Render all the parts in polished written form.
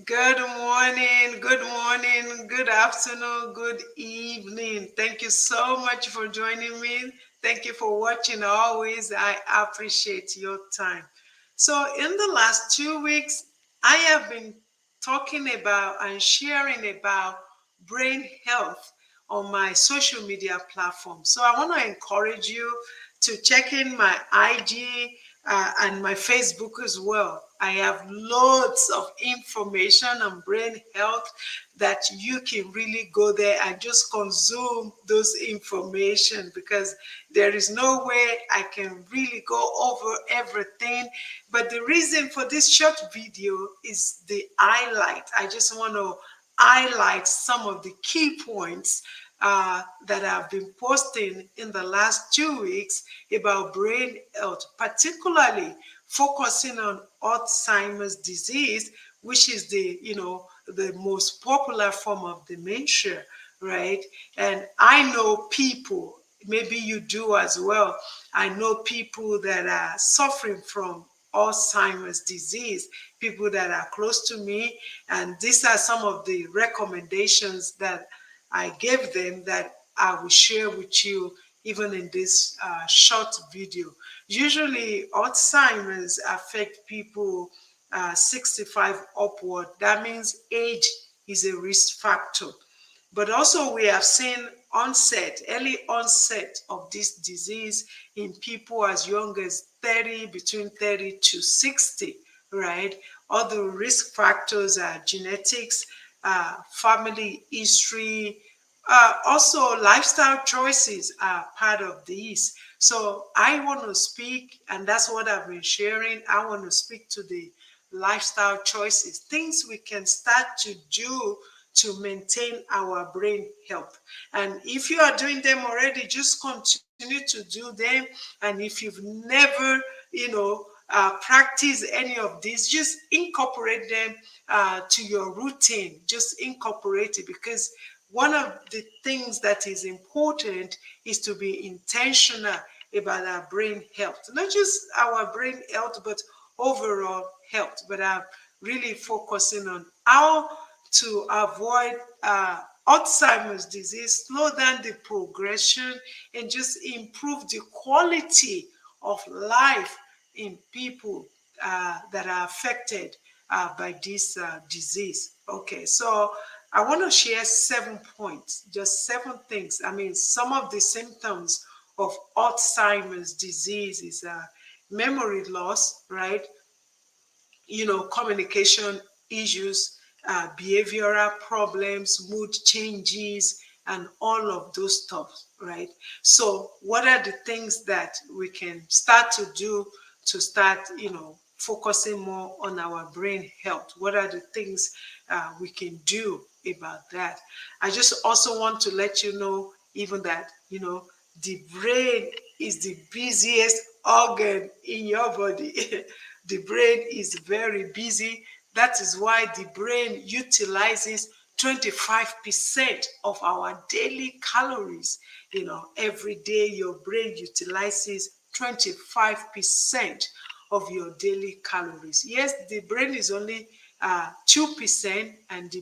Good morning, good afternoon, good evening. Thank you so much for joining me. Thank you for watching always. I appreciate your time. So, in the last 2 weeks, I have been talking about and sharing about brain health on my social media platform. So, I want to encourage you to check in my IG and my Facebook as well. I have loads of information on brain health that you can really go there and just consume those information because there is no way I can really go over everything. But the reason for this short video is the highlight. I just want to highlight some of the key points that I've been posting in the last 2 weeks about brain health, particularly focusing on Alzheimer's disease, which is the most popular form of dementia, right? And I know people, maybe you do as well. I know people that are suffering from Alzheimer's disease, people that are close to me, and these are some of the recommendations that I gave them that I will share with you even in this short video. Usually, Alzheimer's affect people 65 upward. That means age is a risk factor. But also, we have seen early onset of this disease in people as young as 30, between 30 to 60, right? Other risk factors are genetics, family history, also lifestyle choices are part of these. So I want to speak, and that's what I've been sharing. I want to speak to the lifestyle choices, things we can start to do to maintain our brain health. And if you are doing them already, just continue to do them. And if you've never, practice any of these, just incorporate them to your routine. Just incorporate it because one of the things that is important is to be intentional about our brain health, not just our brain health, but overall health. But I'm really focusing on how to avoid Alzheimer's disease, slow down the progression, and just improve the quality of life in people that are affected by this disease. Okay, so I want to share 7 points, just 7 things. I mean, some of the symptoms of Alzheimer's disease is memory loss, right? Communication issues, behavioral problems, mood changes, and all of those stuff, right? So, what are the things that we can start to do to start, focusing more on our brain health? What are the things we can do about that? I just also want to let you know, even that, the brain is the busiest organ in your body. The brain is very busy. That is why the brain utilizes 25% of our daily calories. Every day your brain utilizes 25% of your daily calories. Yes, the brain is only 2%, and the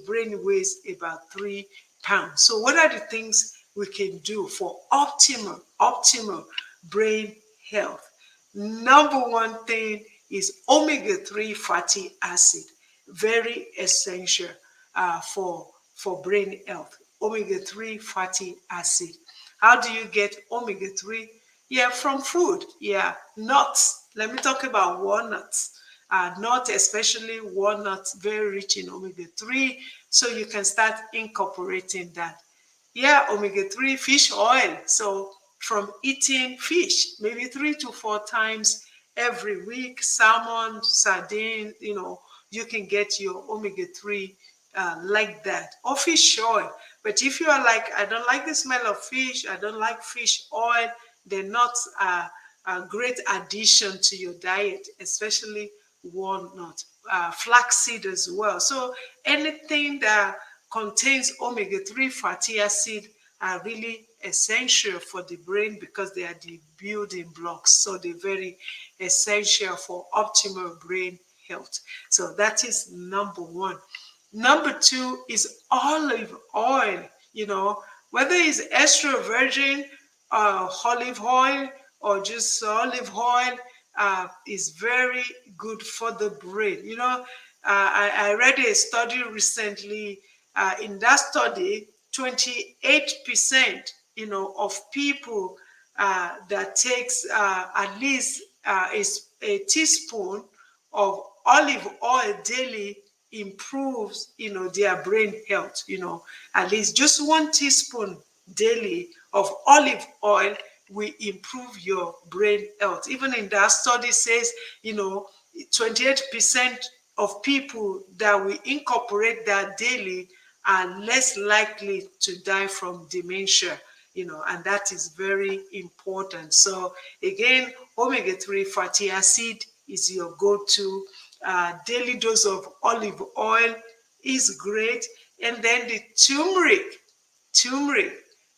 brain weighs about 3 pounds. So, what are the things we can do for optimal brain health? Number one thing is omega-3 fatty acid, very essential for brain health. Omega-3 fatty acid. How do you get omega-3? Yeah, from food. Yeah, nuts. Let me talk about walnuts. Nuts, especially walnuts, very rich in omega-3. So you can start incorporating that. Yeah, omega-3 fish oil. So from eating fish, maybe 3 to 4 times every week, salmon, sardine, you can get your omega-3 like that, or fish oil. But if you are like, I don't like the smell of fish, I don't like fish oil, they're not a great addition to your diet, especially walnut, flaxseed as well. So anything that contains omega-3 fatty acid are really essential for the brain because they are the building blocks. So they're very essential for optimal brain health. So that is number one. Number two is olive oil, whether it's extra virgin olive oil or just olive oil, is very good for the brain. I read a study recently. In that study, 28%, of people that takes at least a teaspoon of olive oil daily improves, their brain health. At least just 1 teaspoon daily of olive oil will improve your brain health. Even in that study says, 28% of people that will incorporate that daily are less likely to die from dementia, and that is very important. So again, omega-3 fatty acid is your go-to. Daily dose of olive oil is great. And then the turmeric.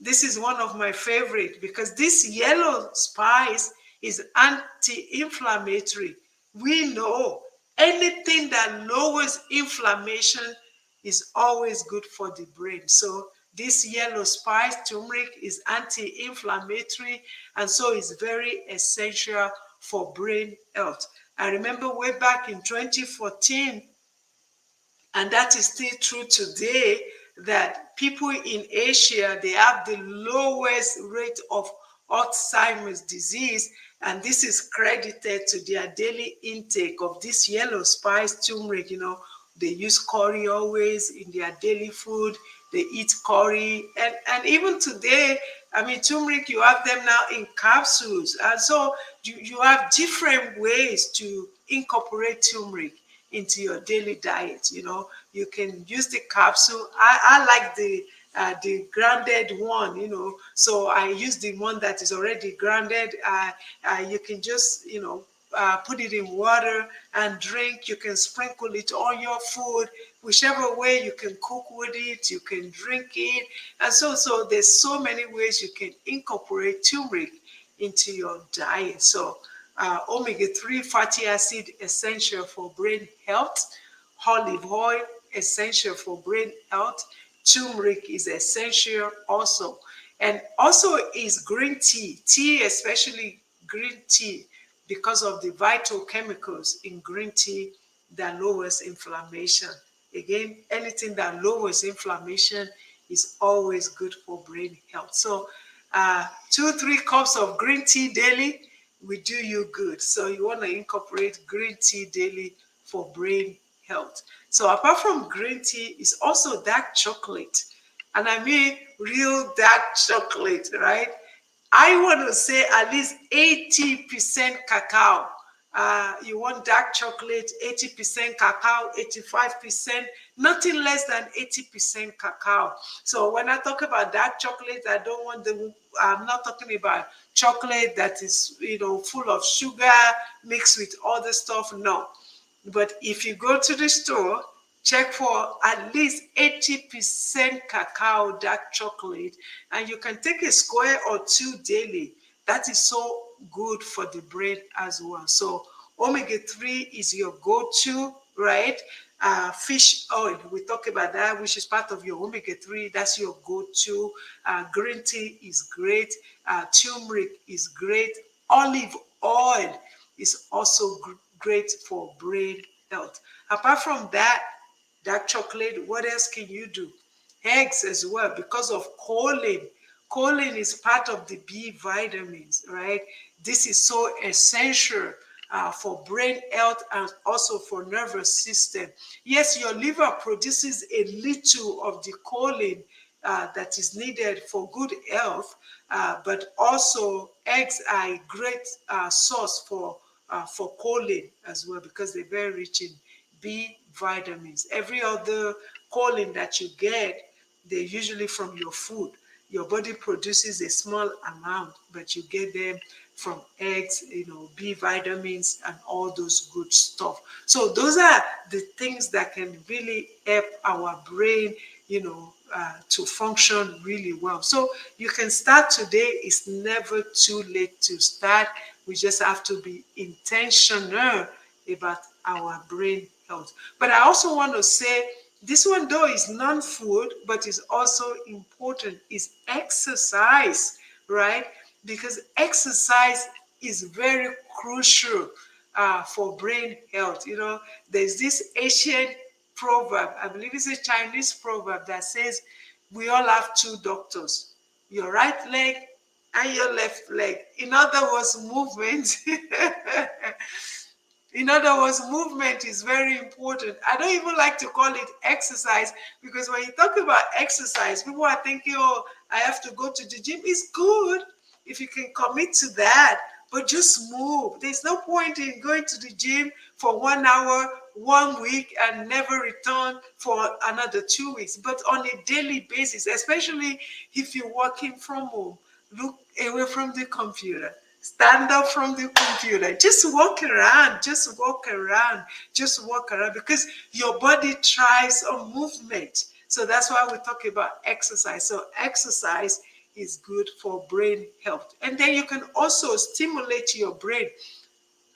This is one of my favorite because this yellow spice is anti-inflammatory. We know anything that lowers inflammation is always good for the brain. So this yellow spice, turmeric, is anti-inflammatory, and so it's very essential for brain health. I remember way back in 2014, and that is still true today, that people in Asia, they have the lowest rate of Alzheimer's disease, and this is credited to their daily intake of this yellow spice turmeric. They use curry always in their daily food. They eat curry, and even today, I mean, turmeric, you have them now in capsules, and so you have different ways to incorporate turmeric into your daily diet. You can use the capsule. I like the grounded one, so I use the one that is already grounded. You can just, put it in water and drink. You can sprinkle it on your food, whichever way you can cook with it, you can drink it. And so there's so many ways you can incorporate turmeric into your diet. So omega-3 fatty acid, essential for brain health. Olive oil, essential for brain health. Turmeric is essential also. And also is green tea, especially green tea, because of the vital chemicals in green tea that lowers inflammation. Again, anything that lowers inflammation is always good for brain health. So 2-3 cups of green tea daily will do you good. So you want to incorporate green tea daily for brain health. So apart from green tea, is also dark chocolate. And I mean real dark chocolate, right? I want to say at least 80% cacao. You want dark chocolate, 80% cacao, 85%, nothing less than 80% cacao. So when I talk about dark chocolate, I'm not talking about chocolate that is, full of sugar mixed with other stuff. No. But if you go to the store, check for at least 80% cacao dark chocolate, and you can take a square or two daily. That is so good for the brain as well. So omega-3 is your go-to, right? Fish oil, we talk about that, which is part of your omega-3. That's your go-to. Green tea is great. Turmeric is great. Olive oil is also great for brain health. Apart from that, dark chocolate, what else can you do? Eggs as well, because of choline. Choline is part of the B vitamins, right? This is so essential for brain health and also for nervous system. Yes, your liver produces a little of the choline that is needed for good health, but also eggs are a great source for choline as well, because they're very rich in B vitamins. Every other choline that you get, they're usually from your food. Your body produces a small amount, but you get them from eggs, B vitamins and all those good stuff. So those are the things that can really help our brain, to function really well. So you can start today. It's never too late to start. We just have to be intentional about our brain health. But I also want to say this one, though, is non-food, but is also important, is exercise, right? Because exercise is very crucial for brain health. There's this ancient proverb, I believe it's a Chinese proverb, that says we all have two doctors, your right leg and your left leg. In other words, movement. In other words, movement is very important. I don't even like to call it exercise, because when you talk about exercise, people are thinking, oh, I have to go to the gym. It's good if you can commit to that, but just move. There's no point in going to the gym for 1 hour, 1 week, and never return for another 2 weeks. But on a daily basis, especially if you're working from home, look away from the computer. Stand up from the computer. Just walk around. Just walk around. Just walk around, because your body thrives on movement. So that's why we talk about exercise. So exercise is good for brain health. And then you can also stimulate your brain.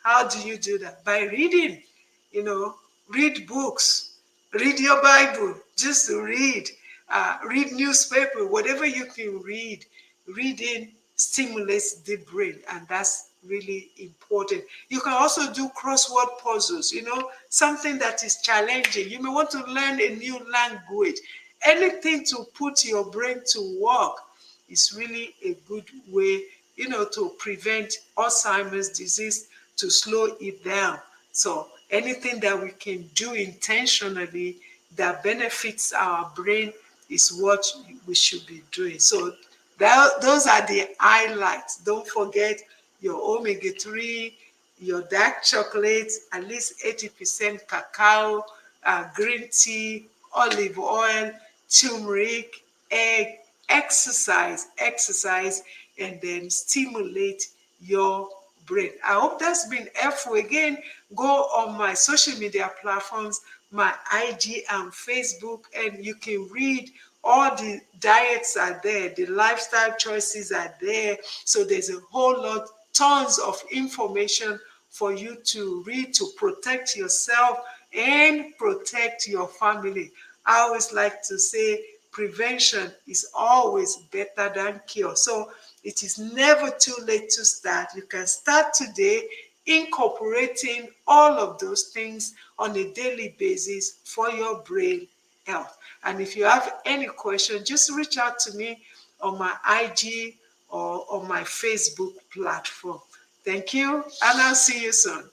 How do you do that? By reading. Read books, read your Bible, just read, read newspaper, whatever you can read. Reading stimulates the brain, and that's really important. You can also do crossword puzzles, something that is challenging. You may want to learn a new language. Anything to put your brain to work is really a good way, to prevent Alzheimer's disease, to slow it down. So anything that we can do intentionally that benefits our brain is what we should be doing. So those are the highlights. Don't forget your omega-3, your dark chocolate, at least 80% cacao, green tea, olive oil, turmeric, egg, exercise, and then stimulate your brain. I hope that's been helpful. Again, go on my social media platforms, my IG and Facebook, and you can read all the diets are there, the lifestyle choices are there. So there's a whole lot, tons of information for you to read to protect yourself and protect your family. I always like to say prevention is always better than cure. So it is never too late to start. You can start today incorporating all of those things on a daily basis for your brain health. And if you have any question, just reach out to me on my IG or on my Facebook platform. Thank you, and I'll see you soon.